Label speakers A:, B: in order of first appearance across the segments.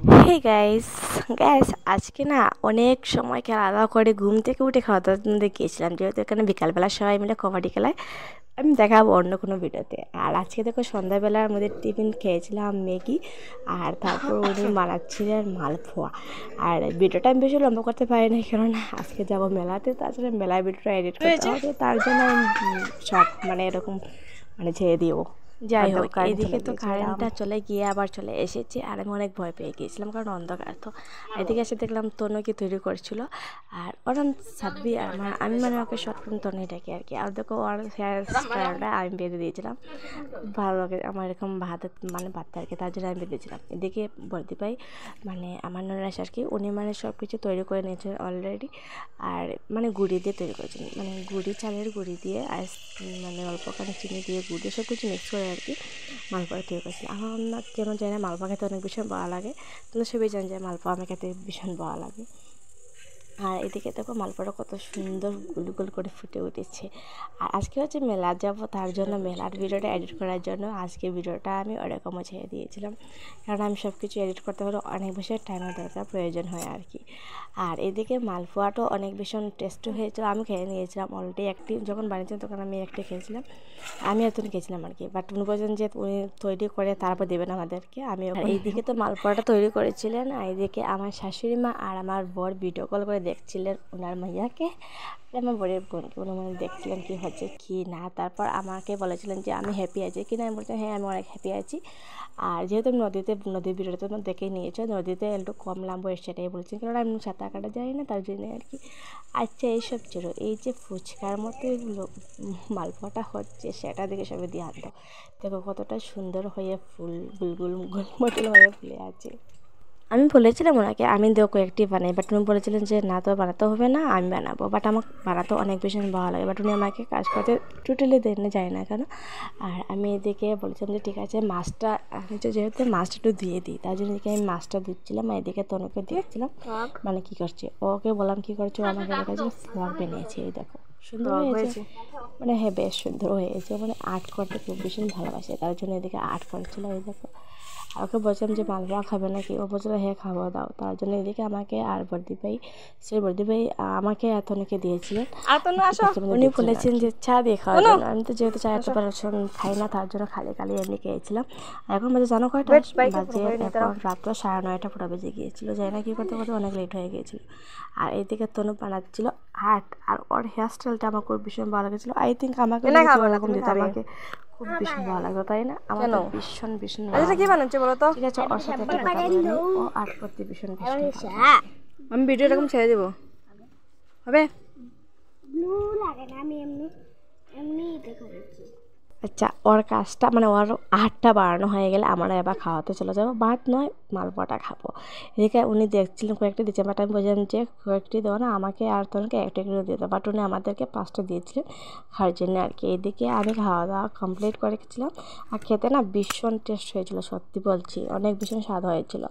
A: Hey guys guys আজকে না অনেক সময় আলাদা করে ঘুম থেকে উঠে খাওয়া দাওয়া গিয়েছিলাম, যেহেতু এখানে বিকালবেলা সবাই মিলে কবাডি খেলায়। আমি দেখাবো অন্য কোনো ভিডিওতে। আর আজকে দেখো সন্ধ্যাবেলার মধ্যে টিফিন খেয়েছিলাম ম্যাগি, আর তারপর উনি বানাচ্ছিলেন মালপোয়া। আর ভিডিওটা আমি বেশি লম্বা করতে পারি না, কেননা আজকে যাবো মেলাতে, তাছাড়া মেলায় ভিডিওটা এডিট করতে হবে, তার জন্য আমি শর্ট এরকম ছেড়ে দিও। যাই হোক, এদিকে তো কারেন্টটা চলে গিয়ে আবার চলে এসেছে, আর আমি অনেক ভয় পেয়ে গিয়েছিলাম, কারণ অন্ধকার তো। এদিকে এসে দেখলাম তনু কি তৈরি করছিল, আর ওরম সাব্বি আমি ওকে শর্ট ফিল্ম তনুই ডাকি আর কি। আর দেখো ওর হেয়ার স্টাইলটা আমি বেঁধে দিয়েছিলাম, খুব ভালো লাগে আমার এরকম ভাত বাড়তে আর কি, তার জন্য আমি বেঁধেছিলাম। এদিকে বলতে পাই আমার ননাস আর কি, উনি সব কিছু তৈরি করে নিয়েছেন অলরেডি। আর গুড়ি দিয়ে তৈরি করেছেন, গুড়ি চালের গুড়ি দিয়ে আইস অল্পখানি চিনি দিয়ে গুড় দিয়ে সব কিছু মিক্স করে আর কি মালপোয়া তৈরি করেছিল। আমার না কেন জানি না মালপোয়া খেতে অনেক ভীষণ ভালো লাগে, তোমরা সবাই জান যে মালপোয়া আমার খেতে ভীষণ ভালো লাগে। আর এদিকে দেখো মালপোয়াটা কত সুন্দর গুল গুল করে ফুটে উঠেছে। আর আজকে হচ্ছে মেলা যাবো, তার জন্য মেলার ভিডিওটা এডিট করার জন্য আজকে ভিডিওটা আমি ওরকমও ছেড়ে দিয়েছিলাম, কারণ আমি সব কিছু এডিট করতে হলে অনেক বেশি টাইমের দরকার প্রয়োজন হয় আর কি। আর এদিকে মালপোয়াটাও অনেক ভীষণ টেস্টি হয়েছিল, আমি খেয়ে নিয়েছিলাম অলরেডি। একটি যখন বানিয়েছিলাম তখন আমি একটি খেয়েছিলাম, আমি এত খেয়েছিলাম আর কি। বাট উনি বলছেন যে উনি তৈরি করে তারপর দেবেন আমাদেরকে। আমি এইদিকে তো মালপোয়াটা তৈরি করেছিলেন, আর এইদিকে আমার শাশুড়ি মা আর আমার বর ভিডিও কল করে দেখছিলেন ওনার মাইয়াকে, আমার বরের বোনকে উনি দেখছিলেন কী হচ্ছে কী না। তারপর আমাকে বলেছিলেন যে আমি হ্যাপি আছি কি না, আমি বলছিলাম হ্যাঁ আমি অনেক হ্যাপি আছি। আর যেহেতু নদীর ভিডিওটা তোমরা দেখেই নিয়েছো, নদীতে একটু কম নামবো সেটাই বলছি, কারণ আমি সাঁতার কাটা যাই না, তার জন্য আর কি। আচ্ছা এইসব ছিল, এই যে ফুচকার মতো মালপোয়াটা হচ্ছে সেটা দেখে সবাই দিয়ে আনতো, দেখো কতটা সুন্দর হয়ে ফুল গুলগুল গোলমটল হয়ে ফুলে আছে। আমি বলেছিলাম ওনাকে আমি কয়েকটি বানাই, বাট উনি বলেছিলেন যে না তো বানাতে হবে না, আমি বানাবো। বাট আমার বানাতে অনেক বেশি ভালো লাগে, বাট উনি আমাকে কাজ করতে টোটালি দেনে যায় না কেন। আর আমি এদিকে বলেছিলাম যে ঠিক আছে মাছটা যেহেতু মাছটা একটু দিয়ে দিই, তার জন্য এদিকে আমি মাছটা দিচ্ছিলাম। এদিকে তনুকে দেখছিলাম কী করছে, ওকে বললাম কী করছো, আমাকে দেখাচ্ছে ফ্রক বানিয়েছে, এই দেখো সুন্দর হয়েছে, হ্যাঁ বেশ সুন্দর হয়েছে, আর্ট করতে খুব ভীষণ ভালোবাসে, তার জন্য এদিকে আর্ট করেছিল। এই দেখো, আর ওকে বলছিলাম যে মালপোয়া খাবে নাকি, ও বলছিল হ্যাঁ খাবো দাও, তার জন্য এদিকে আমাকে আর বর্দি ভাই আমাকে এতনকে দিয়েছিলেন। উনি বলেছেন যে চা দিয়ে খাওয়ার জন্য, আমি তো যেহেতু চা এত পছন্দ খাই না, তার জন্য খালি এমনি খেয়েছিলাম। এখন বাজে জানো কয়টা বাজে, এখন রাত্র 9:30 পুরো বেজে গিয়েছিলো, যাই না কী করতে করতে অনেক লেট হয়ে গিয়েছিলো। আর এইদিকে তনু বানাচ্ছিল আর্ট, আর ওর হেয়ার স্টাইলটা আমার খুব ভীষণ ভালো লেগেছিলো। আই থিঙ্ক আমাকে এরকম দিতে আমাকে খুব ভীষণ ভালো লাগতো, তাই না? আমার ভীষণ কি বানাচ্ছে বলো তো? ঠিক আছে, ওর সাথে একটা কথা বলে ও আর্ট করতে ভীষণ আমি ভিডিও এরকম ছেড়ে দেবো, হবে? আচ্ছা, ওর কাজটা ওর আটটা বাড়ানো হয়ে গেলে আমরা এবার খাওয়াতে চলে যাবো, ভাত নয় মালপোয়াটা খাবো। এদিকে উনি দেখছিলেন কয়েকটি দিচ্ছেন, বাট আমি বলছিলাম যে কয়েকটি দেবো না, আমাকে আর তনকে একটা করে দিয়ে দেবো, বাট উনি আমাদেরকে 5টা দিয়েছিলেন খাওয়ার জন্য আর কি। এদিকে আমি খাওয়া দাওয়া কমপ্লিট করে গেছিলাম, আর খেতে না ভীষণ টেস্ট হয়েছিল, সত্যি বলছি অনেক ভীষণ স্বাদ হয়েছিল।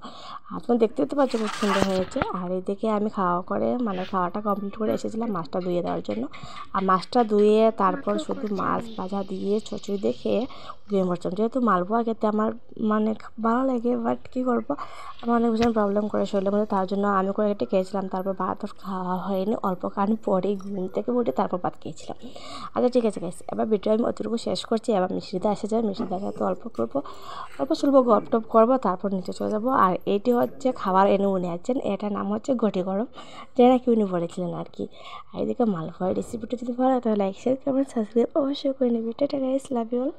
A: আর তুমি দেখতে পাচ্ছ খুব সুন্দর হয়েছে। আর এদিকে আমি খাওয়া করে খাওয়াটা কমপ্লিট করে এসেছিলাম মাছটা ধুয়ে দেওয়ার জন্য, আর মাছটা ধুয়ে তারপর শুধু মাছ ভাজা দিয়ে চচড়ি দিয়ে খেয়ে ঘুমিয়ে পড়ছিলাম। যেহেতু মালপোয়া খেতে আমার ভালো লাগে, বাট কী করবো আমার অনেক ভীষণ প্রবলেম করে শরীরের মধ্যে, তার জন্য আমি করে একটু খেয়েছিলাম। তারপর ভাত খাওয়া হয়নি, অল্প খানি পরেই ঘুম থেকে উঠে তারপর ভাত খেয়েছিলাম। আচ্ছা ঠিক আছে গাইস, এবার ভিডিও আমি অতটুকু শেষ করছি, এবার মিষ্টিদা এসে যাবে, মিষ্টিদার সাথে অল্প চলবো গপ টপ করবো, তারপর নিচে চলে যাবো। আর এইটি হচ্ছে খাবার এনে উনি আছেন, এটার নাম হচ্ছে ঘটি গরম, যেটা কি উনি বলেছিলেন আর কি। আর এদিকে মালপোয়ার রেসিপিটা যদি ভালো হয় তাহলে লাইক শেয়ার কমেন্ট সাবস্ক্রাইব অবশ্যই করে নেবে। Tata guys, love you all.